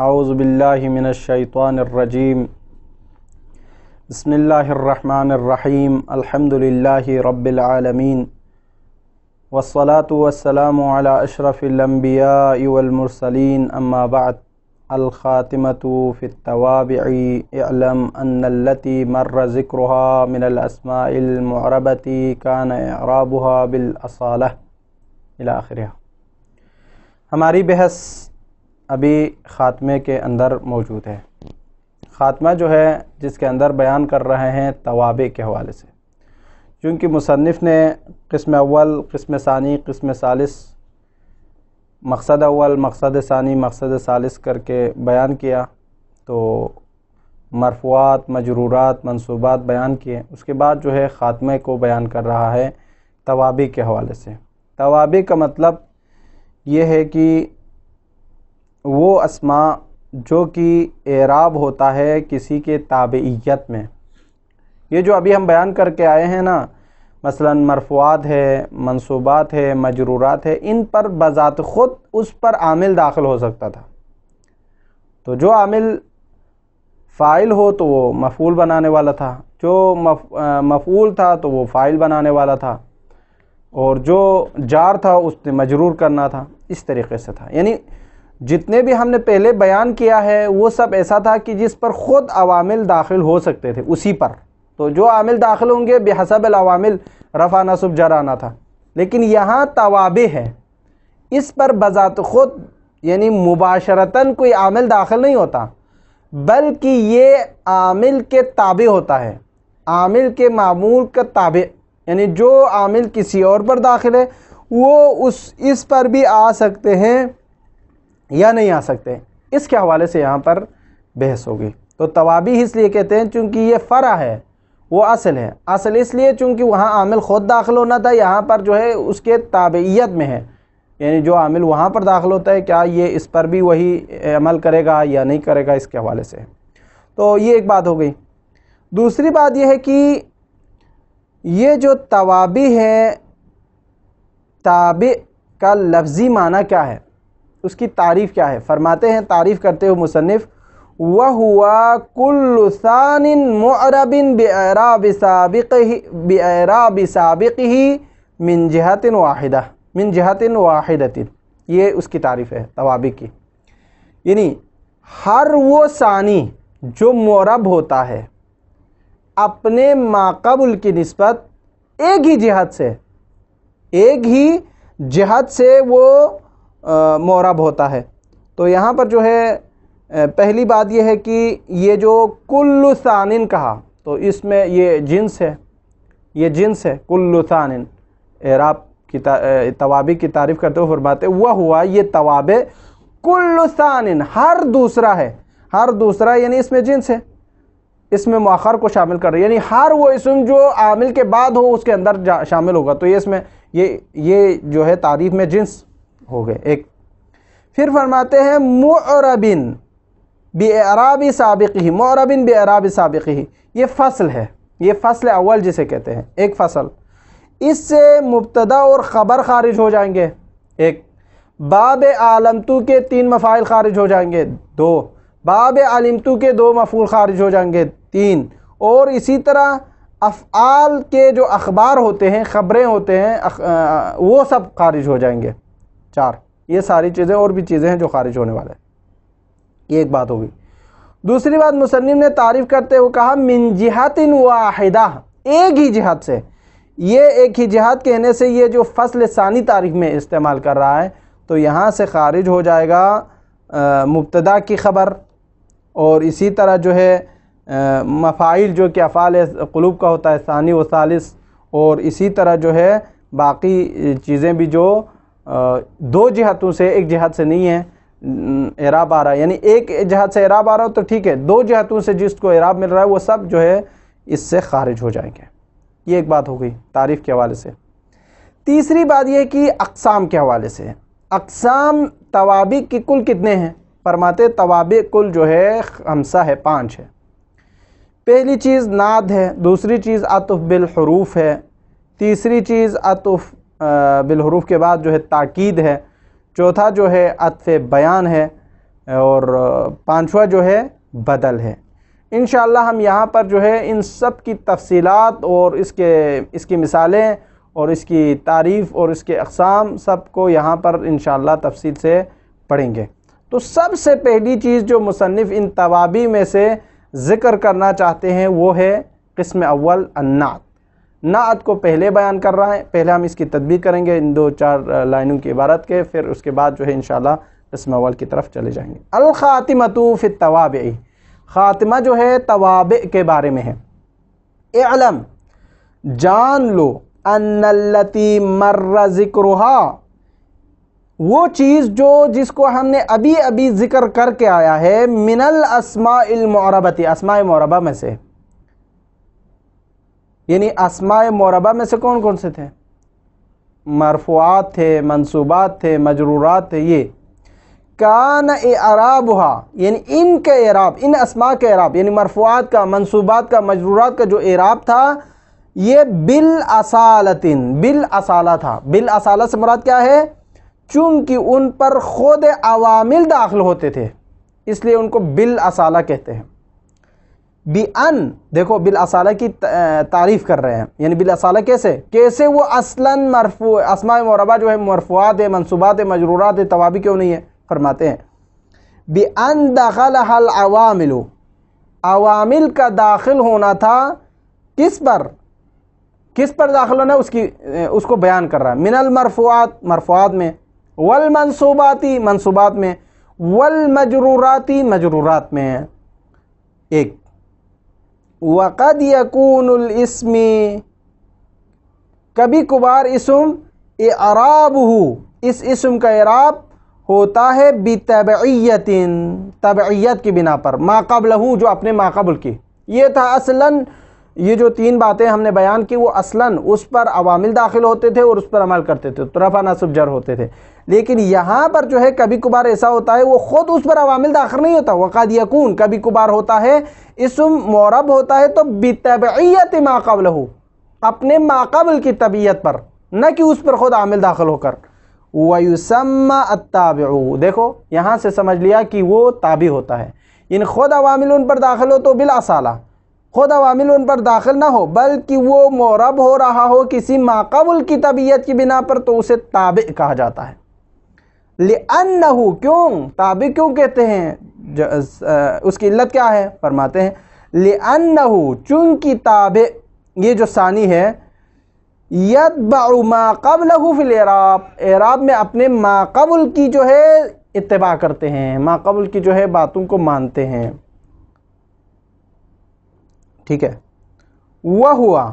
اعوذ باللہ من الشیطان الرجیم بسم اللہ الرحمن الرحیم الحمد للہ رب العالمین والصلاة والسلام علی اشرف الانبیاء والمرسلین اما بعد الخاتمة فی التوابع اعلم ان التي مر ذکرها من الاسماء المعربة كان اعرابها بالاصالة الی آخرہ۔ ہماری بحث ابھی خاتمے کے اندر موجود ہے۔ خاتمہ جو ہے جس کے اندر بیان کر رہے ہیں توابع کے حوالے سے، چونکہ مصنف نے قسم اول، قسم ثانی، قسم ثالث، مقصد اول، مقصد ثانی، مقصد ثالث کر کے بیان کیا، تو مرفوعات، مجرورات، منصوبات بیان کیے۔ اس کے بعد جو ہے خاتمے کو بیان کر رہا ہے توابع کے حوالے سے۔ توابع کا مطلب یہ ہے کہ وہ اسماء جو کہ اعراب ہوتا ہے کسی کے تابعیت میں۔ یہ جو ابھی ہم بیان کر کے آئے ہیں نا، مثلا مرفوعات ہے، منصوبات ہے، مجرورات ہے، ان پر بذات خود اس پر عامل داخل ہو سکتا تھا۔ تو جو عامل فاعل ہو تو وہ مفعول بنانے والا تھا، جو مفعول تھا تو وہ فاعل بنانے والا تھا، اور جو جار تھا اس نے مجرور کرنا تھا۔ اس طریقے سے تھا، یعنی جتنے بھی ہم نے پہلے بیان کیا ہے وہ سب ایسا تھا کہ جس پر خود عوامل داخل ہو سکتے تھے اسی پر۔ تو جو عامل داخل ہوں گے بحسب العوامل رفع نصب جر آنا تھا، لیکن یہاں توابع ہے، اس پر بذات خود یعنی مباشرتاً کوئی عامل داخل نہیں ہوتا، بلکہ یہ عامل کے تابع ہوتا ہے، عامل کے معمول کا تابع، یعنی جو عامل کسی اور پر داخل ہے وہ اس پر بھی آ سکتے ہیں یا نہیں آ سکتے۔ اس کے حوالے سے یہاں پر بحث ہوگی۔ تو توابع اس لیے کہتے ہیں چونکہ یہ فرع ہے، وہ اصل ہے۔ اصل اس لیے چونکہ وہاں عامل خود داخل ہونا تھا، یہاں پر جو ہے اس کے تابعیت میں ہے، یعنی جو عامل وہاں پر داخل ہوتا ہے کیا یہ اس پر بھی وہی عمل کرے گا یا نہیں کرے گا، اس کے حوالے سے۔ تو یہ ایک بات ہو گئی۔ دوسری بات یہ ہے کہ یہ جو توابع ہے، تابع کا لفظی معنی کیا ہے، اس کی تعریف کیا ہے؟ فرماتے ہیں تعریف کرتے ہوئے مصنف وَهُوَ كُلُّ ثَانٍ مُعْرَبٍ بِإِعْرَابِ سَابِقِهِ مِنْ جِهَةٍ وَاحِدَةٍ۔ یہ اس کی تعریف ہے توابع کی، یعنی ہر وہ ثانی جو معرب ہوتا ہے اپنے ماقبل کی نسبت ایک ہی جہت سے وہ معرب ہوتا ہے۔ تو یہاں پر جو ہے پہلی بات یہ ہے کہ یہ جو کل ثانٍ کہا تو اس میں یہ جنس ہے، یہ جنس ہے کل ثانٍ۔ اعراب کی توابع کی تعریف کرتے ہوئے فرماتے وہ ہوا یہ توابع کل ثانٍ، ہر دوسرا ہے، ہر دوسرا یعنی اس میں جنس ہے، اس میں مؤخر کو شامل کر رہے، یعنی ہر وہ اسم جو عامل کے بعد ہو اس کے اندر شامل ہوگا۔ تو یہ اس میں یہ جو ہے تعریف میں جنس ہو گئے ایک۔ پھر فرماتے ہیں معربن باعراب سابقہ، معربن باعراب سابقہ، یہ فصل ہے، یہ فصل اول جسے کہتے ہیں، ایک فصل۔ اس سے مبتدا اور خبر خارج ہو جائیں گے، ایک۔ باب علمتو کے 3 مفاعل خارج ہو جائیں گے، 2۔ باب علمتو کے 2 مفعول خارج ہو جائیں گے، 3۔ اور اسی طرح افعال کے جو اخبار ہوتے ہیں، خبریں ہوتے ہیں، وہ سب خارج ہو جائیں گے، 4۔ یہ ساری چیزیں اور بھی چیزیں ہیں جو خارج ہونے والے ہیں۔ یہ ایک بات ہوگی۔ دوسری بات مصنف نے تعریف کرتے ہوئے کہا من جہت واحدہ، ایک ہی جہت سے۔ یہ ایک ہی جہت کہنے سے یہ جو فصل ثانی تعریف میں استعمال کر رہا ہے، تو یہاں سے خارج ہو جائے گا مبتدا کی خبر، اور اسی طرح جو ہے مفاعل جو کہ افعال قلوب کا ہوتا ہے، ثانی و ثالث، اور اسی طرح جو ہے باقی چیزیں بھی جو 2 جہتوں سے، ایک جہت سے نہیں ہے اعراب آ رہا ہے، یعنی ایک جہت سے اعراب آ رہا ہو تو ٹھیک ہے، 2 جہتوں سے جس کو اعراب مل رہا ہے وہ سب جو ہے اس سے خارج ہو جائیں گے۔ یہ ایک بات ہو گئی تعریف کے حوالے سے۔ تیسری بات یہ ہے کہ اقسام کے حوالے سے، اقسام توابع کی کل کتنے ہیں؟ فرماتے توابع کل جو ہے 5 ہے، 5 ہے۔ پہلی چیز ناد ہے، دوسری چیز عطف بالحروف ہے، تیسری چیز عطف بالحروف کے بعد جو ہے تاکید ہے، چوتھا جو ہے عطف بیان ہے، اور پانچواں جو ہے بدل ہے۔ انشاءاللہ ہم یہاں پر جو ہے ان سب کی تفصیلات اور اس کی مثالیں اور اس کی تعریف اور اس کے اقسام سب کو یہاں پر انشاءاللہ تفصیل سے پڑھیں گے۔ تو سب سے پہلی چیز جو مصنف ان توابع میں سے ذکر کرنا چاہتے ہیں وہ ہے قسم اول النعت۔ نعت کو پہلے بیان کر رہا ہے، پہلے ہم اس کی تدبیر کریں گے ان 2-4 لائنوں کی عبارت کے، پھر اس کے بعد جو ہے انشاءاللہ قسم اول کی طرف چلے جائیں گے۔ الخاتمۃ فی التوابع، خاتمہ جو ہے توابع کے بارے میں ہے۔ اعلم، جان لو، ان التی مر ذکرہا، وہ چیز جس کو ہم نے ابھی ذکر کر کے آیا ہے، من الاسماء المعربۃ، اسماء معربہ میں سے، یعنی اسماء معربہ میں سے کون کون سے تھے؟ مرفوعات تھے، منصوبات تھے، مجرورات تھے۔ یہ کان اعرابھا، یعنی ان کے اعراب، ان اسماء کے اعراب، یعنی مرفوعات کا، منصوبات کا، مجرورات کا جو اعراب تھا یہ بالاصالۃ، بالاصالہ تھا۔ بالاصالہ سے مراد کیا ہے؟ چونکہ ان پر خود عوامل داخل ہوتے تھے اس لیے ان کو بالاصالہ کہتے ہیں۔ بِأَن، دیکھو بالاصالہ کی تعریف کر رہے ہیں، یعنی بالاصالہ کیسے وہ اصلاً مرفوع، اسماء معربہ جو ہے مرفوعات ہے، منصوبات ہے، مجرورات ہے، توابع کیوں نہیں ہے؟ فرماتے ہیں بِأَن دَخَلَهَا الْعَوَامِلُ، عوامل کا داخل ہونا تھا، کس پر داخل ہونا اس کو بیان کر رہا ہے۔ من المرفوعات، مرفوعات میں، والمنصوباتی، منصوبات میں، والمجروراتی، مجرورات میں۔ ایک وقد یکون الاسم، کبھی کبھار اسم اعرابہ، اس اسم کا اعراب ہوتا ہے بتبعیت، تبعیت کی بنا پر، ما قبلہ، جو اپنے ما قبل کی۔ یہ تھا اصلاً، یہ جو 3 باتیں ہم نے بیان کی وہ اصلاً اس پر عوامل داخل ہوتے تھے اور اس پر عمل کرتے تھے، تو رفع نصب جر ہوتے تھے۔ لیکن یہاں پر جو ہے کبھی کبھار ایسا ہوتا ہے وہ خود اس پر عوامل داخل نہیں ہوتا، وقد یکون، کبھی کبھار ہوتا ہے اسم معرب ہوتا ہے تو بتبعیت ما قبلہ، اپنے ما قبل کی طبیعت پر، نہ کہ اس پر خود عامل داخل ہو کر۔ وَيُسَمَّى التَّابِعُ، دیکھو یہاں سے سمجھ لیا کہ وہ تابع ہوتا ہے، یعنی خود عوامل ان پر داخل ہو تو بالاصالہ، خود عوامل ان پر داخل نہ ہو بلکہ وہ معرب ہو رہا ہو کسی ما قبل کی طبیعت کی بنا پر، تو اسے تابع کہا جاتا ہے۔ لِأَنَّهُ، کیوں تابع کیوں کہتے ہیں؟ اس کی علت کیا ہے؟ فرماتے ہیں لِأَنَّهُ، چونکہ تابع یہ جو ثانی ہے، یتبع ما قبلہ فی الاعراب، اعراب میں اپنے ما قبل کی جو ہے اتباع کرتے ہیں، ما قبل کی جو ہے باتوں کو مانتے ہیں، ٹھیک ہے۔ وہوا،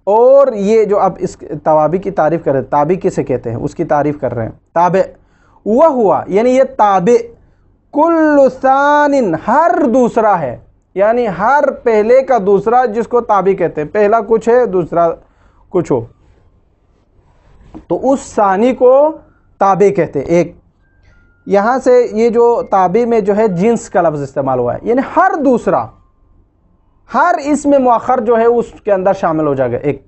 اور یہ جو اب اس توابع کی تعریف کر رہے ہیں، تابع کسے کہتے ہیں اس کی تعریف کر رہے ہیں، تابع۔ وہوا یعنی یہ تابع، کل ثان، ہر دوسرا ہے، یعنی ہر پہلے کا دوسرا جس کو تابع کہتے ہیں، پہلا کچھ ہے دوسرا کچھ ہو تو اس ثانی کو تابع کہتے ہیں۔ ایک یہاں سے یہ جو تابع میں جو ہے جنس کا لفظ استعمال ہوا ہے، یعنی ہر دوسرا، ہر اسم مؤخر جو ہے اس کے اندر شامل ہو جائے گا۔ ایک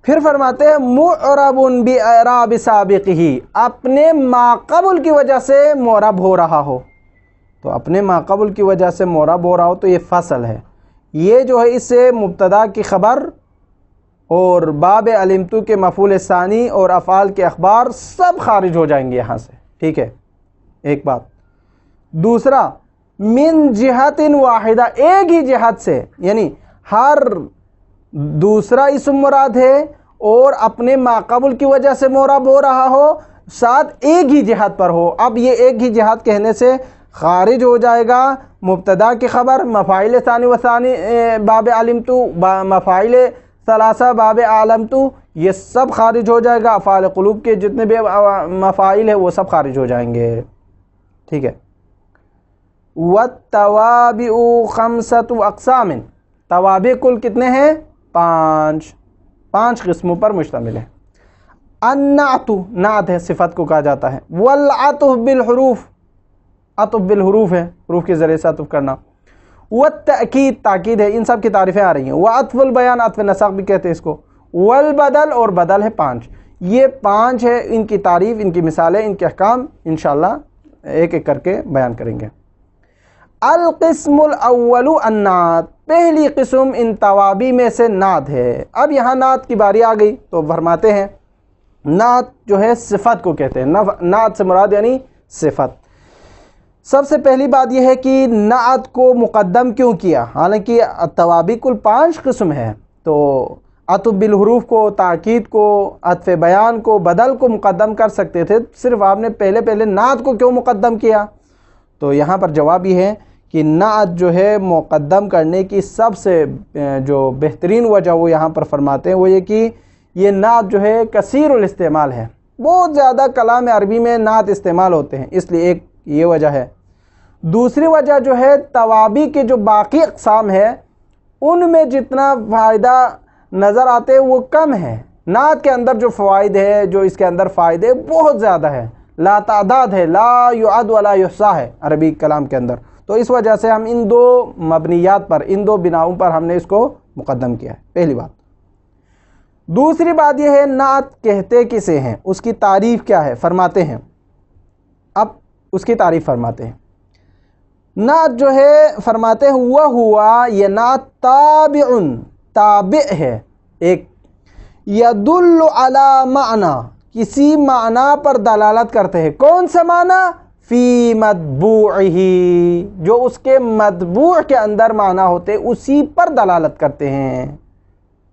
پھر فرماتے ہیں معرب باعراب سابقہ، اپنے ما قبل کی وجہ سے معرب ہو رہا ہو، تو اپنے ما قبل کی وجہ سے معرب ہو رہا ہو تو یہ فصل ہے، یہ جو ہے اس سے مبتدا کی خبر اور باب علمتو کے مفعول ثانی اور افعال کے اخبار سب خارج ہو جائیں گے یہاں سے، ٹھیک ہے، ایک بات۔ دوسرا من جہت واحدہ، ایک ہی جہت سے، یعنی ہر دوسرا اسم مراد ہے اور اپنے ما قبل کی وجہ سے معرب ہو رہا ہو، ساتھ ایک ہی جہت پر ہو۔ اب یہ ایک ہی جہت کہنے سے خارج ہو جائے گا مبتدا کی خبر، مفاعل ثانی و ثانی باب علمتو، مفاعل ثلاثہ باب علمتو، یہ سب خارج ہو جائے گا، افعال قلوب کے جتنے بھی مفاعل ہیں وہ سب خارج ہو جائیں گے، ٹھیک ہے۔ والتوابع خمسۃ اقسام، توابع کل کتنے ہیں؟ 5 قسموں پر مشتمل ہے۔ النعت، نعت ہے، صفت کو کہا جاتا ہے۔ والعطف بالحروف، عطف بالحروف ہے، حروف کے ذریعے سے عطف کرنا۔ والتأکید، تاکید ہے، ان سب کی تعریفیں آ رہی ہیں۔ وعطف البیان، عطف نسق بھی کہتے ہیں اس کو۔ والبدل، اور بدل ہے 5۔ یہ 5 ہے، ان کی تعریف، ان کی مثالیں، ان کے احکام انشاءاللہ ایک ایک کر کے بیان کریں گے۔ القسم الاول النعت، پہلی قسم ان توابی میں سے نعت ہے۔ اب یہاں نعت کی باری آ گئی تو فرماتے ہیں نعت جو ہے صفت کو کہتے ہیں، نعت سے مراد یعنی صفت۔ سب سے پہلی بات یہ ہے کہ نعت کو مقدم کیوں کیا؟ حالانکہ توابی کل 5 قسم ہے، تو عطف بالحروف کو، تاکید کو، عطف بیان کو، بدل کو مقدم کر سکتے تھے، صرف آپ نے پہلے نعت کو کیوں مقدم کیا؟ تو یہاں پر جواب یہ ہے کہ نعت جو ہے مقدم کرنے کی سب سے جو بہترین وجہ وہ یہاں پر فرماتے ہیں وہ یہ کہ یہ نعت جو ہے کثیر الاستعمال ہے، بہت زیادہ کلام عربی میں نعت استعمال ہوتے ہیں، اس لیے ایک یہ وجہ ہے۔ دوسری وجہ جو ہے توابی کے جو باقی اقسام ہے ان میں جتنا فائدہ نظر آتے وہ کم ہے، نعت کے اندر جو فوائد ہے، جو اس کے اندر فائدے بہت زیادہ ہے، لا تعداد ہے، لا یعد ولا یحصا ہے عربی کلام کے اندر۔ تو اس وجہ سے ہم ان 2 مبنیات پر، ان 2 بناؤں پر ہم نے اس کو مقدم کیا ہے، پہلی بات۔ دوسری بات یہ ہے نعت کہتے کسے ہیں، اس کی تعریف کیا ہے؟ فرماتے ہیں، اب اس کی تعریف فرماتے ہیں۔ نعت جو ہے فرماتے ہیں ہوا یہ نعت تابع ہے، ایک یدل علی معنی، کسی معنی پر دلالت کرتے ہیں۔ کون سا معنی؟ فی مطبوعہ، جو اس کے مطبوع کے اندر معنی ہوتے اسی پر دلالت کرتے ہیں،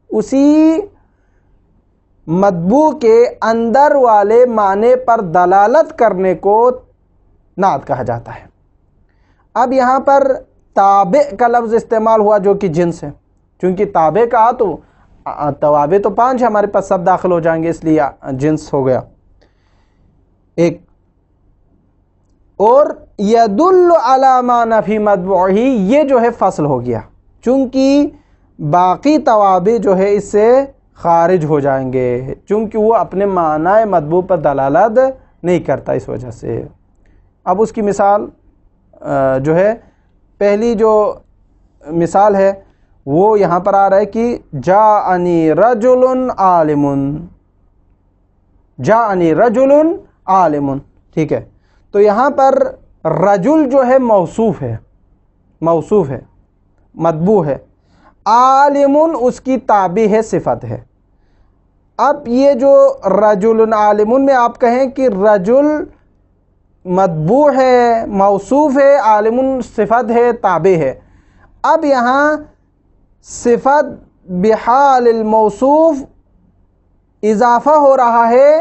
اسی مطبوع کے اندر والے معنی پر دلالت کرنے کو نعت کہا جاتا ہے۔ اب یہاں پر تابع کا لفظ استعمال ہوا جو کہ جنس ہے، چونکہ تابع کہا تو توابع تو 5 ہمارے پاس سب داخل ہو جائیں گے، اس لیے جنس ہو گیا ایک۔ اور یدل علی معنی فی مطبوعہ، یہ جو ہے فصل ہو گیا، چونکہ باقی توابع جو ہے اس سے خارج ہو جائیں گے، چونکہ وہ اپنے معنی مطبوع پر دلالت نہیں کرتا، اس وجہ سے۔ اب اس کی مثال جو ہے، پہلی جو مثال ہے وہ یہاں پر آ رہا ہے کہ جاءنی رجل عالم، جاءنی رجل عالم، ٹھیک ہے۔ تو یہاں پر رجل جو ہے موصوف ہے، مطبوع ہے، عالم اس کی تابع ہے، صفت ہے۔ اب یہ جو رجل عالم میں آپ کہیں کہ رجل مطبوع ہے، موصوف ہے، عالم صفت ہے، تابع ہے۔ اب یہاں صفت بحال الموصوف اضافہ ہو رہا ہے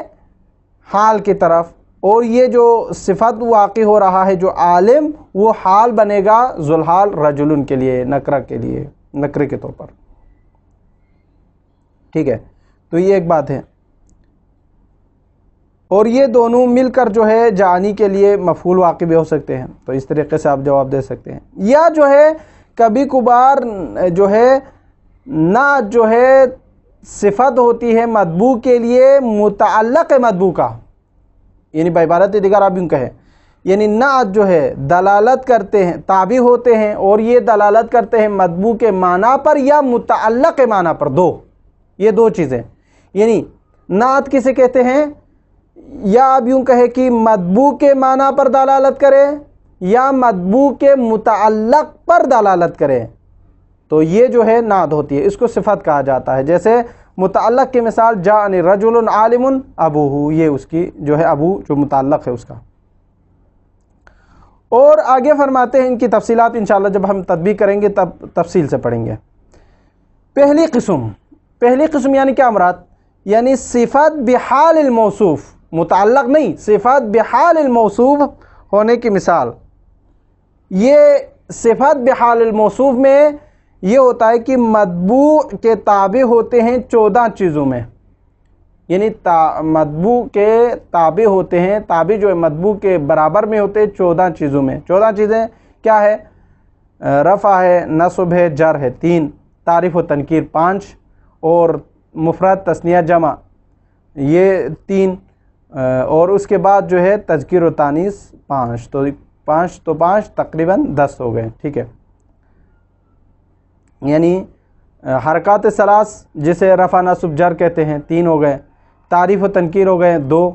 حال کی طرف، اور یہ جو صفت واقع ہو رہا ہے جو عالم، وہ حال بنے گا ذوالحال رجل کے لیے، نکرہ کے لیے، نکرے کے طور پر، ٹھیک ہے۔ تو یہ ایک بات ہے، اور یہ دونوں مل کر جو ہے جانی کے لیے مفعول واقع بھی ہو سکتے ہیں، تو اس طریقے سے آپ جواب دے سکتے ہیں۔ یا جو ہے کبھی کبھار جو ہے نعت جو ہے صفت ہوتی ہے مطبوع کے لیے متعلق مطبوع کا، یعنی بعبارت دیگر آپ یوں کہیں، یعنی نعت جو ہے دلالت کرتے ہیں، تابع ہوتے ہیں، اور یہ دلالت کرتے ہیں مطبوع کے معنی پر یا متعلق معنی پر، یہ 2 چیزیں۔ یعنی نعت کسے کہتے ہیں؟ یا آپ یوں کہیں کہ مطبوع کے معنی پر دلالت کرے یا مطبوع کے متعلق پر دلالت کرے، تو یہ جو ہے نعت ہوتی ہے، اس کو صفت کہا جاتا ہے۔ جیسے متعلق کی مثال جاءنی رجل عالم ابوہ، یہ اس کی جو ہے ابو جو متعلق ہے اس کا۔ اور آگے فرماتے ہیں، ان کی تفصیلات انشاءاللہ جب ہم تطبیق کریں گے تب تفصیل سے پڑھیں گے۔ پہلی قسم یعنی کیا مراد؟ یعنی صفت بحال الموصوف، متعلق نہیں، صفت بحال الموصوف ہونے کی مثال۔ یہ صفت بحال الموصوف میں یہ ہوتا ہے کہ مطبوع کے تابع ہوتے ہیں 14 چیزوں میں، یعنی مطبوع کے تابع ہوتے ہیں، تابع جو ہے مطبوع کے برابر میں ہوتے ہیں 14 چیزوں میں۔ 14 چیزیں کیا ہے؟ رفع ہے، نصب ہے، جر ہے 3، تعریف و تنکیر 5، اور مفرد تثنیہ جمع یہ 3، اور اس کے بعد جو ہے تذکیر و تانیث 5، تو 5 تقریباً 10 ہو گئے، ٹھیک ہے۔ یعنی حرکات ثلاث جسے رفع نصب جر کہتے ہیں 3 ہو گئے، تعریف و تنکیر ہو گئے 2،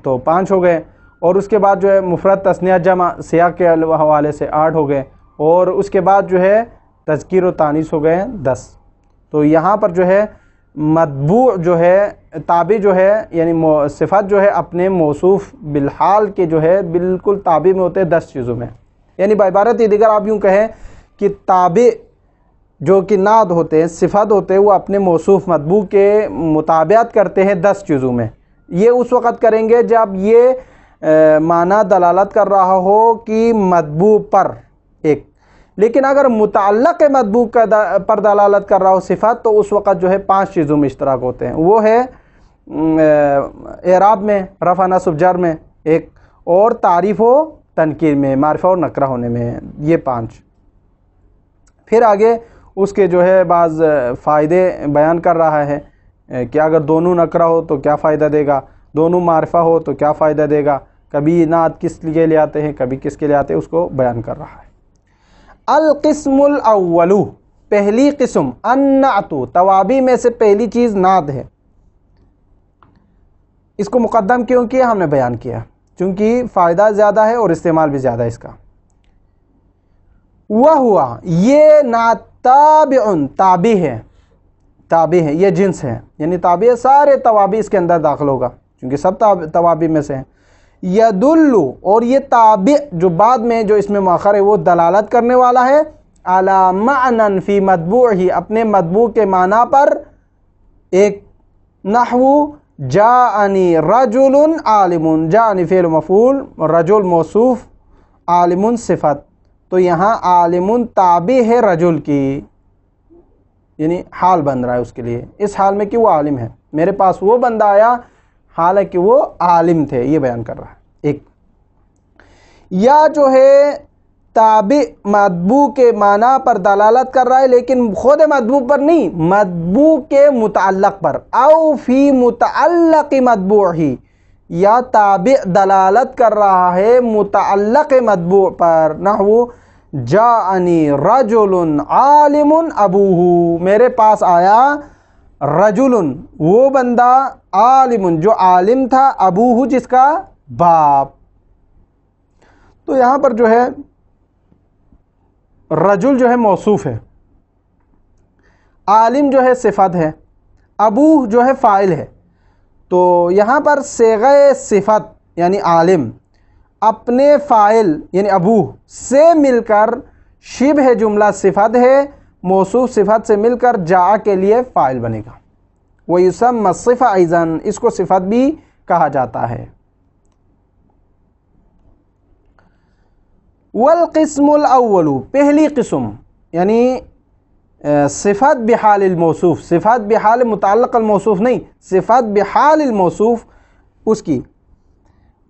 تو 5 ہو گئے، اور اس کے بعد جو ہے مفرد تثنیہ جمع سیاق کے حوالے سے 8 ہو گئے، اور اس کے بعد جو ہے تذکیر و تانیث ہو گئے 10۔ تو یہاں پر جو ہے مطبوع جو ہے تابع جو ہے یعنی صفت جو ہے اپنے موصوف بالحال کے جو ہے بالکل تابع میں ہوتے ہیں 10 چیزوں میں، یعنی بعبارت دیگر آپ یوں کہیں کہ تابع جو کہ نعت ہوتے ہیں، صفت ہوتے ہیں، وہ اپنے موصوف مطبوع کے مطابعت کرتے ہیں 10 چیزوں میں۔ یہ اس وقت کریں گے جب یہ معنی دلالت کر رہا ہو کہ مطبوع پر ایک، لیکن اگر متعلق مطبوع پر دلالت کر رہا ہو صفت تو اس وقت جو ہے 5 چیزوں میں اشتراک ہوتے ہیں، وہ ہے اعراب میں، رفع نصب جر میں ایک، اور تعریف و تنکیر میں، معرفہ اور نکرہ ہونے میں، یہ 5۔ پھر آگے اس کے جو ہے بعض فائدے بیان کر رہا ہے کہ اگر دونوں نکرہ ہو تو کیا فائدہ دے گا، دونوں معرفہ ہو تو کیا فائدہ دے گا، کبھی نعت کس لیے لے آتے ہیں کبھی کس کے لیے آتے ہیں، اس کو بیان کر رہا ہے۔ القسم الاول، پہلی قسم، النعت، توابع میں سے پہلی چیز نعت ہے۔ اس کو مقدم کیوں کیا ہم نے بیان کیا، چونکہ فائدہ زیادہ ہے اور استعمال بھی زیادہ ہے اس کا۔ وہوا، یہ نعت تابع، تابع ہے، تابع ہے، یہ جنس ہے، یعنی تابع ہے، سارے توابع اس کے اندر داخل ہوگا کیونکہ سب توابع میں سے ہیں۔ یدل، اور یہ تابع جو بعد میں جو اس میں مؤخر ہے وہ دلالت کرنے والا ہے، علی معنی فی مطبوعہ، اپنے مطبوع کے معنی پر ایک، نحو جاءنی رجل عالم، جاءنی فعل مفعول، رجل موصوف، عالم صفت، تو یہاں عالم تابع ہے رجل کی، یعنی حال بن رہا ہے اس کے لیے اس حال میں کہ وہ عالم ہے، میرے پاس وہ بندہ آیا حالانکہ وہ عالم تھے، یہ بیان کر رہا ہے ایک۔ یا جو ہے تابع مطبوع کے معنی پر دلالت کر رہا ہے لیکن خود مطبوع پر نہیں، مطبوع کے متعلق پر، او فی متعلق مطبوعہ، یا تابع دلالت کر رہا ہے متعلق مطبوع پر، نحو جاءنی رجل عالم ابوہ، میرے پاس آیا رجل، وہ بندہ، عالم، جو عالم تھا، ابوہ، جس کا باپ۔ تو یہاں پر جو ہے رجل جو ہے موصوف ہے، عالم جو ہے صفت ہے، ابوہ جو ہے فاعل ہے، تو یہاں پر صیغہ صفت یعنی عالم اپنے فاعل یعنی ابوہ سے مل کر شبہ جملہ صفت ہے، موصوف صفت سے مل کر جاء کے لیے فاعل بنے گا۔ وَيُسَمَّ الصِّفَةُ أَيْضًا، اس کو صفت بھی کہا جاتا ہے۔ والقسم الاول، پہلی قسم یعنی صفت بحال الموصوف، صفت بحال متعلق الموصوف نہیں، صفت بحال الموصوف اس کی۔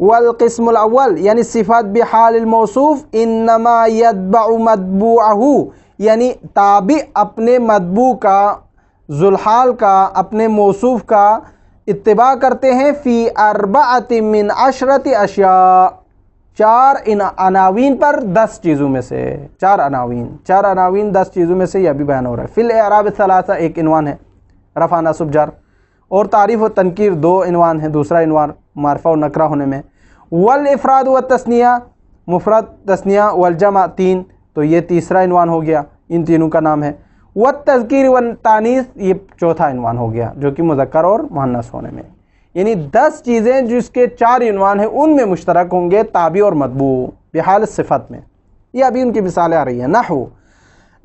والقسم الاول یعنی صفت بحال الموصوف، انما یتبع مطبوعہ، یعنی تابع اپنے مطبوع کا، ذوالحال کا، اپنے موصوف کا اتباع کرتے ہیں، فی 4 من 10 اشیاء، 4 عناوین پر 10 چیزوں میں سے، 4 عناوین 10 چیزوں میں سے، یہ بھی بیان ہو رہا ہے۔ فی الاعراب ثلاثہ، ایک عنوان ہے، رفع نصب جر، اور تعریف و تنکیر 2 عنوان ہیں، دوسرا عنوان معرفہ و نکرہ ہونے میں۔ والافراد والتثنیہ، مفرد تثنیہ، والجمع 3، تو یہ تیسرا عنوان ہو گیا، ان تینوں کا نام ہے۔ والتذکیر والتانیث، یہ چوتھا عنوان ہو گیا جو کہ مذکر اور مؤنث ہونے میں، یعنی 10 چیزیں جس کے 4 عنوان ہیں ان میں مشترک ہوں گے تابع اور مطبوع بحال صفت میں۔ یہ ابھی ان کی مثالیں آ رہی ہیں، نحو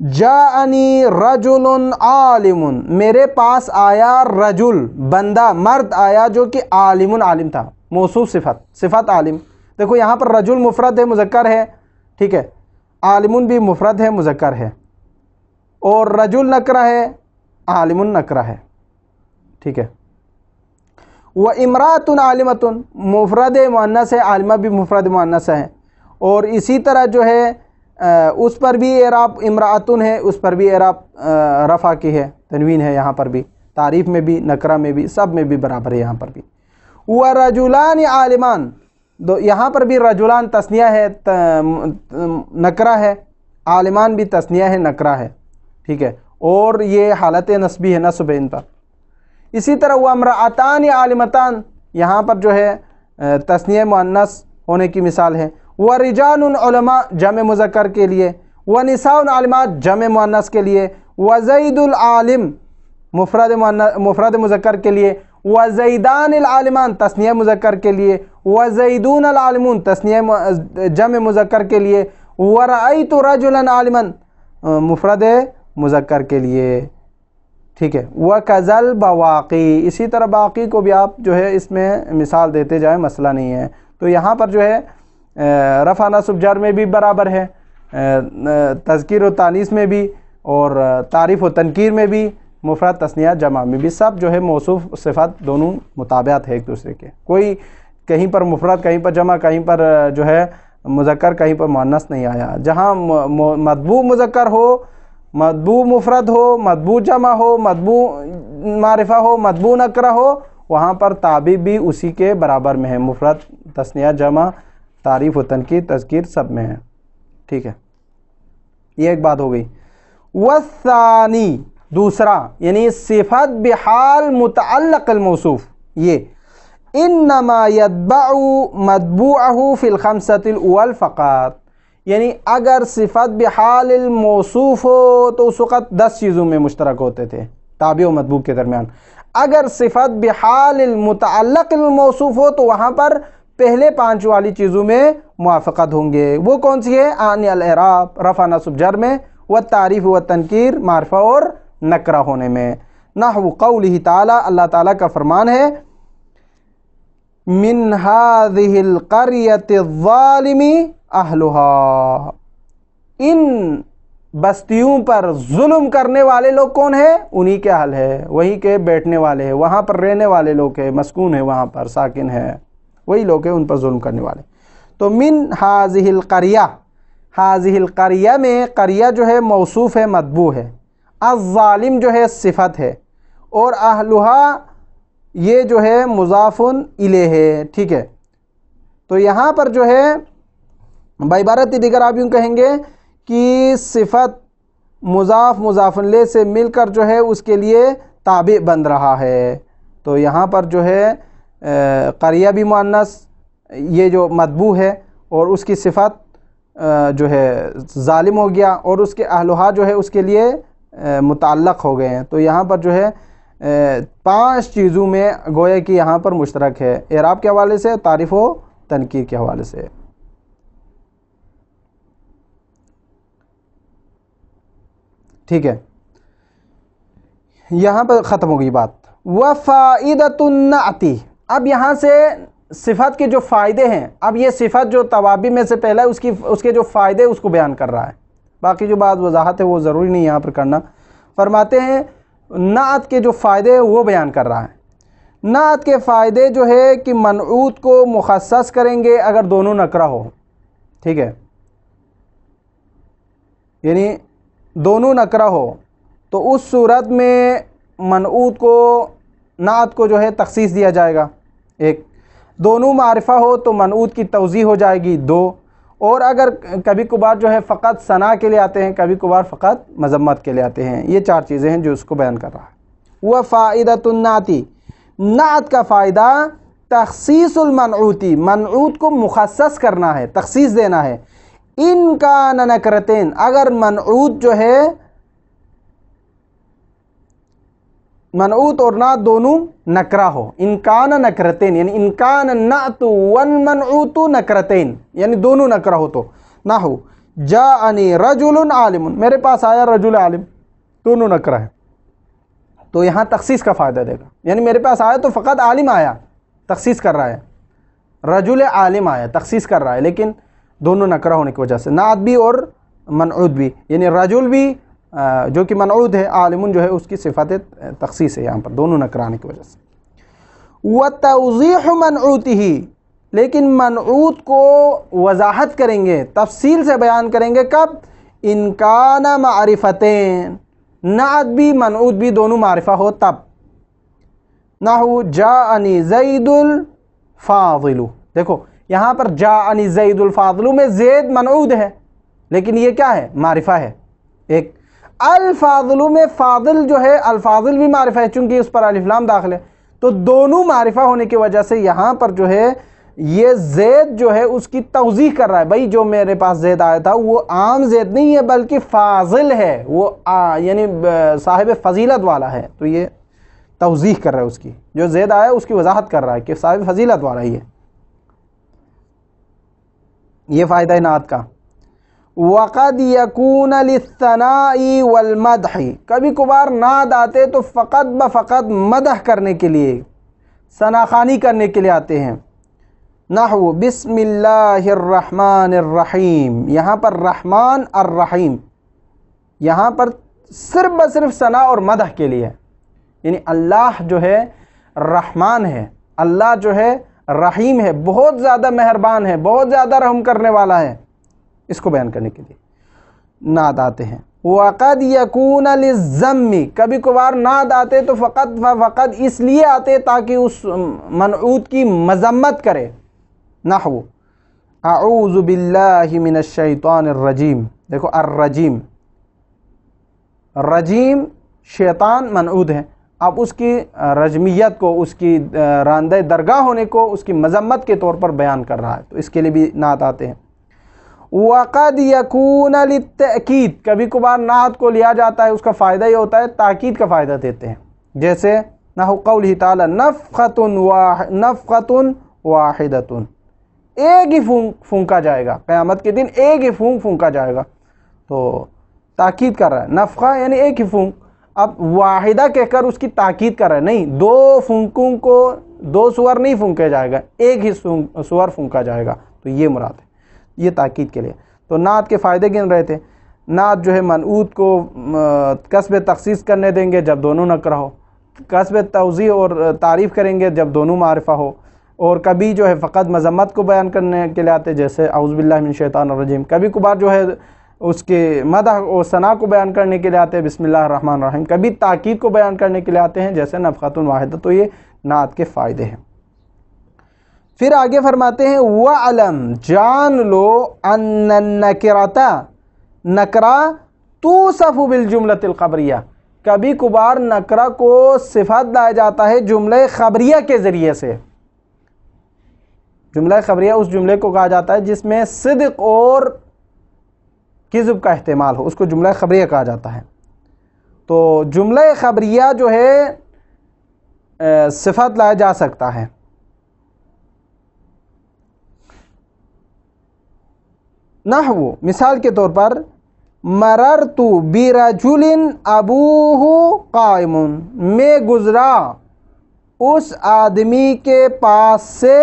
جاءنی رجل عالم، میرے پاس آیا رجل، بندہ، مرد آیا جو کہ عالم تھا، موصوف صفت عالم۔ دیکھو یہاں پر رجل مفرد ہے، مذکر ہے، ٹھیک ہے، عالم بھی مفرد ہے، مذکر ہے، اور رجل نکرہ ہے، عالم نکرہ ہے، ٹھیک ہے۔ وامرأۃ عالمۃ، مفرد مؤنث ہے، عالمہ بھی مفرد مؤنث ہے، اور اسی طرح جو ہے اس پر بھی اعراب امرأۃ ہے، اس پر بھی اعراب رفع کی ہے، تنوین ہے یہاں پر بھی، تعریف میں بھی، نکرہ میں بھی، سب میں بھی برابر ہے یہاں پر بھی۔ ورجلان عالمان، یہاں پر بھی رجلان تثنیہ ہے، نکرہ ہے، عالمان بھی تثنیہ ہے، نکرہ ہے، ٹھیک ہے، اور یہ حالت نصبی ہے، نصب ہے ان پر۔ اسی طرح وامرأتان عالمتان، یہاں پر جو ہے تثنیہ مؤنث ہونے کی مثال ہے، ورجال علماء جمع مذکر کے لیے، ونساء عالمات جمع مؤنث کے لیے، وزید العالم مفرد مذکر کے لیے، وزیدان العالمان تثنیہ مذکر کے لیے، وزیدون العالمون تثنیہ جمع مذکر کے لیے، ورأیت رجلا عالما مفرد مذکر کے لیے، ٹھیک ہے۔ وکذل بواقی، اسی طرح باقی کو بھی آپ جو ہے اس میں مثال دیتے جائیں، مسئلہ نہیں ہے۔ تو یہاں پر جو ہے رفع نصب جر میں بھی برابر ہے، تذکیر و تانیث میں بھی، اور تعریف و تنکیر میں بھی، مفرد تثنیہ جمع میں بھی، سب جو ہے موصوف صفت دونوں مطابعت ہے ایک دوسرے کے، کوئی کہیں پر مفرد کہیں پر جمع، کہیں پر جو ہے مذکر کہیں پر مؤنث نہیں آیا۔ جہاں مطبوع مذکر ہو، مطبوع مفرد ہو، مطبوع جمع ہو، مطبوع معرفہ ہو، مطبوع نکرہ ہو، وہاں پر تابع بھی اسی کے برابر میں ہے، مفرد تثنیہ جمع تعریف و تنکیر تذکیر سب میں ہے، ٹھیک ہے۔ یہ ایک بات ہو گئی۔ والثانی، دوسرا، یعنی صفت بحال متعلق الموصوف، یہ انما یتبع مطبوعہ فی الخمسۃ الاول فقط، یعنی اگر صفت بحال الموصوف ہو تو اس وقت 10 چیزوں میں مشترک ہوتے تھے تابع و مطبوع کے درمیان، اگر صفت بحال المتعلق الموصوف ہو تو وہاں پر پہلے 5 والی چیزوں میں موافقت ہوں گے۔ وہ کون سی ہے؟ عن الاعراب رفع نصب جر میں، والتعریف والتنکیر معرفہ اور نکرہ ہونے میں۔ نحو قولہ تعالی، اللہ تعالیٰ کا فرمان ہے، من هذه القرية الظالم اہلها، ان بستیوں پر ظلم کرنے والے لوگ کون ہیں؟ انہی کے اہل ہے، وہی کے بیٹھنے والے ہیں، وہاں پر رہنے والے لوگ ہیں، مسکون ہے، وہاں پر ساکن ہے، وہی لوگ ہیں ان پر ظلم کرنے والے۔ تو من هذه القرية، هذه القرية میں قریہ جو ہے موصوف ہے، مطبوع ہے، الظالم جو ہے صفت ہے، اور اہلها یہ جو ہے مضاف الیہ ہے، ٹھیک ہے۔ تو یہاں پر جو ہے بعبارت دیگر آپ یوں کہیں گے کہ صفت مضاف مضاف الیہ سے مل کر جو ہے اس کے لیے تابع بن رہا ہے۔ تو یہاں پر جو ہے قریہ بھی مؤنث، یہ جو مطبوع ہے، اور اس کی صفت جو ہے ظالم ہو گیا، اور اس کے اہلہا جو ہے اس کے لیے متعلق ہو گئے ہیں۔ تو یہاں پر جو ہے 5 چیزوں میں گویا کہ یہاں پر مشترک ہے، اعراب کے حوالے سے، تعریف و تنکیر کے حوالے سے، ٹھیک ہے۔ یہاں پر ختم ہو گئی بات۔ وفائدۃ النعت، اب یہاں سے صفت کے جو فائدے ہیں، اب یہ صفت جو توابع میں سے پہلا ہے اس کے جو فائدے اس کو بیان کر رہا ہے، باقی جو بات وضاحت ہے وہ ضروری نہیں یہاں پر کرنا۔ فرماتے ہیں نعت کے جو فائدے ہیں وہ بیان کر رہا ہے۔ نعت کے فائدے جو ہے کہ منعوت کو مخصص کریں گے اگر دونوں نکرہ ہو، ٹھیک ہے، یعنی دونوں نکرہ ہو تو اس صورت میں منعوت کو، نعت کو جو ہے تخصیص دیا جائے گا، ایک۔ دونوں معرفہ ہو تو منعوت کی توضیح ہو جائے گی، 2۔ اور اگر کبھی کبھار جو ہے فقط ثنا کے لیے آتے ہیں، کبھی کبھار فقط مذمت کے لیے آتے ہیں، یہ 4 چیزیں ہیں جو اس کو بیان کر رہا ہے۔ وفائدۃ النعت، نعت کا فائدہ تخصیص المنعوتی، منعوت کو مخصص کرنا ہے، تخصیص دینا ہے۔ ان کان نکرتین، اگر منعوت جو ہے، منعوت اور نعت دونوں نکرہ ہو، ان کان نکرتین، یعنی ان کان النعت والمنعوت نکرتین، یعنی دونوں نکرہ ہو تو۔ نحو جاءنی رجل عالم، میرے پاس آیا رجل عالم، دونوں نکرہ ہے، تو یہاں تخصیص کا فائدہ دے گا، یعنی میرے پاس آیا تو فقط عالم آیا، تخصیص کر رہا ہے، رجل عالم آیا، تخصیص کر رہا ہے، لیکن دونوں نکرہ ہونے کی وجہ سے، نعت بھی اور منعوت بھی، یعنی رجل بھی جو کہ منعوت ہے، عالم جو ہے اس کی صفت تخصیص ہے یہاں پر، دونوں نکرہ آنے کی وجہ سے۔ وتوضیح منعوتہ، لیکن منعوت کو وضاحت کریں گے، تفصیل سے بیان کریں گے، کب؟ ان کان معرفتین، نعت بھی منعوت بھی دونوں معرفہ ہو تب۔ نحو جاءنی زید الفاضل، دیکھو یہاں پر جاءنی زید الفاضل میں زید منعوت ہے، لیکن یہ کیا ہے؟ معرفہ ہے، ایک۔ الفاضل میں فاضل جو ہے، الفاضل بھی معرفہ ہے چونکہ اس پر الف لام داخل ہے، تو دونوں معرفہ ہونے کی وجہ سے یہاں پر جو ہے یہ زید جو ہے اس کی توضیح کر رہا ہے، بھائی جو میرے پاس زید آیا تھا وہ عام زید نہیں ہے بلکہ فاضل ہے، وہ یعنی صاحب فضیلت والا ہے، تو یہ توضیح کر رہا ہے، اس کی جو زید آیا اس کی وضاحت کر رہا ہے کہ صاحب فضیلت والا ہی ہے۔ یہ فائدہ ہے نعت کا۔ وَقَدْ يَكُونَ لِلثَّنَاءِ وَالْمَدْحِ، کبھی کبھار نعت آتے تو فقط بفقط مدح کرنے کے لیے، ثناخوانی کرنے کے لیے آتے ہیں۔ نحو بسم اللہ الرحمن الرحیم، یہاں پر رحمان الرحیم، یہاں پر صرف بصرف ثنا اور مدح کے لیے، یعنی اللہ جو ہے رحمان ہے، اللہ جو ہے رحیم ہے، بہت زیادہ مہربان ہے، بہت زیادہ رحم کرنے والا ہے، اس کو بیان کرنے کے لیے نعت آتے ہیں۔ وَقَدْ يَكُونَ لِلذَّمِّ، کبھی کبھار نعت آتے تو فقط اس لیے آتے تاکہ اس منعوت کی مذمت کرے۔ نحو اعوذ باللہ من الشیطان الرجیم، دیکھو الرجیم، رجیم شیطان منعوت ہے، اب اس کی رجمیت کو، اس کی راندہ درگاہ ہونے کو اس کی مذمت کے طور پر بیان کر رہا ہے، تو اس کے لیے بھی نعت آتے ہیں۔ وَقَدْ يَكُونَ لِلتَّأْکِید، کبھی کبھار نعت کو لیا جاتا ہے، اس کا فائدہ یہ ہوتا ہے تاکید کا فائدہ دیتے ہیں، جیسے نحو قولہ تعالی نفخۃ واحدۃ، ایک ہی پھونکا جائے گا، قیامت کے دن ایک ہی پھونکا جائے گا، تو تاکید کر رہا ہے، نفخہ یعنی ایک ہی پھونک، اب واحدہ کہہ کر اس کی تاکید کر رہا ہے، نہیں دو پھونکوں کو دو سور نہیں پھونکے جائے گا، ایک ہی سور پھونکا جائے گا، تو یہ مراد ہے، یہ تاکید کے لیے۔ تو نعت کے فائدے گن رہے تھے، نعت جو ہے منعوت کو کسب تخصیص کرنے دیں گے جب دونوں نکرہ ہو، کسب توضیح اور تعریف کریں گے جب دونوں معرفہ ہو، اور کبھی جو ہے فقط مذمت کو بیان کرنے کے لیے آتے جیسے اعوذ باللہ من الشیطان الرجیم، کبھی کبھار جو ہے اس کے مدح و ثنا کو بیان کرنے کے لیے آتے ہیں بسم اللہ الرحمن الرحیم، کبھی تاکید کو بیان کرنے کے لیے آتے ہیں جیسے نفخۃ واحدہ، تو یہ نعت کے فائدے ہیں۔ پھر آگے فرماتے ہیں وَعْلَمْ، جان لو ان النکرۃ، نکرہ توصف بالجملۃ الخبریہ، کبھی کبھار نکرہ کو صفت لایا جاتا ہے جملہ خبریہ کے ذریعے سے۔ جملہ خبریہ اس جملے کو کہا جاتا ہے جس میں صدق اور کذب کا احتمال ہو، اس کو جملہ خبریہ کہا جاتا ہے۔ تو جملہ خبریہ جو ہے صفت لایا جا سکتا ہے۔ نحو مثال کے طور پر مررت برجل ابوہ قائم، میں گزرا اس آدمی کے پاس سے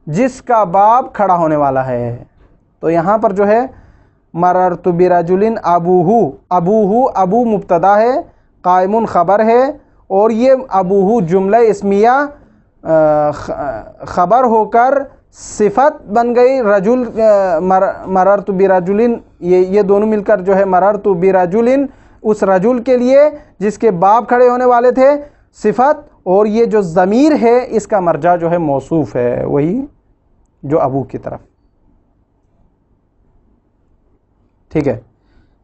جس کا باپ کھڑا ہونے والا ہے، تو یہاں پر جو ہے مررت برجل ابوہ، ابو مبتدا ہے، قائم خبر ہے، اور یہ ابوہ جملہ اسمیہ خبر ہو کر صفت بن گئی، رجل مررت برجل، یہ دونوں مل کر جو ہے مررت برجل اس رجل کے لیے جس کے باپ کھڑے ہونے والے تھے صفت، اور یہ جو ضمیر ہے اس کا مرجع جو ہے موصوف ہے، وہی جو ابو کی طرف، ٹھیک ہے۔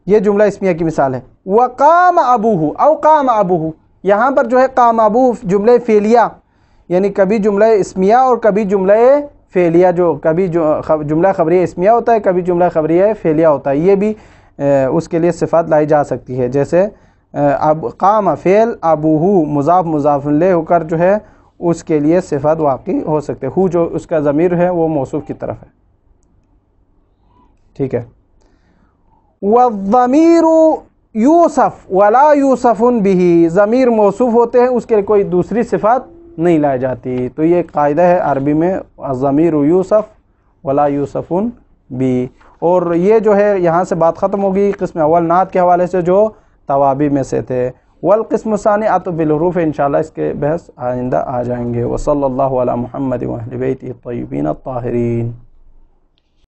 یہ جملہ اسمیہ کی مثال ہے۔ وقام ابوہ او قام ابوہ، یہاں پر جو ہے قام ابوہ جملہ فعلیہ، یعنی کبھی جملہ اسمیہ اور کبھی جملہ فعلیہ، جو کبھی جملہ خبریہ اسمیہ ہوتا ہے، کبھی جملہ خبریہ فعلیہ ہوتا ہے، یہ بھی اس کے لیے صفات لائی جا سکتی ہے، جیسے اب قام فعل، ابوہ مضاف مضاف الیہ ہو کر جو ہے اس کے لیے صفات واقع ہو سکتے، ہو جو اس کا ضمیر ہے وہ موصوف کی طرف ہے، ٹھیک ہے۔ والضمیر یوصف ولا یوصف بہ، ضمیر موصوف ہوتے ہیں، اس کے لیے کوئی دوسری صفات نہیں لائی جاتی، تو یہ قاعدہ ہے عربی میں الضمیر یوصف ولا یوصف بہ۔ اور یہ جو ہے یہاں سے بات ختم ہوگی قسم اول نعت کے حوالے سے جو توابع میں سے تھے، والقسم الثانی عطف بالحروف، انشاءاللہ اس کے بحث آئندہ آ جائیں گے۔ وصلی اللہ علی محمد و اہل بیتہ الطیبین الطاہرین۔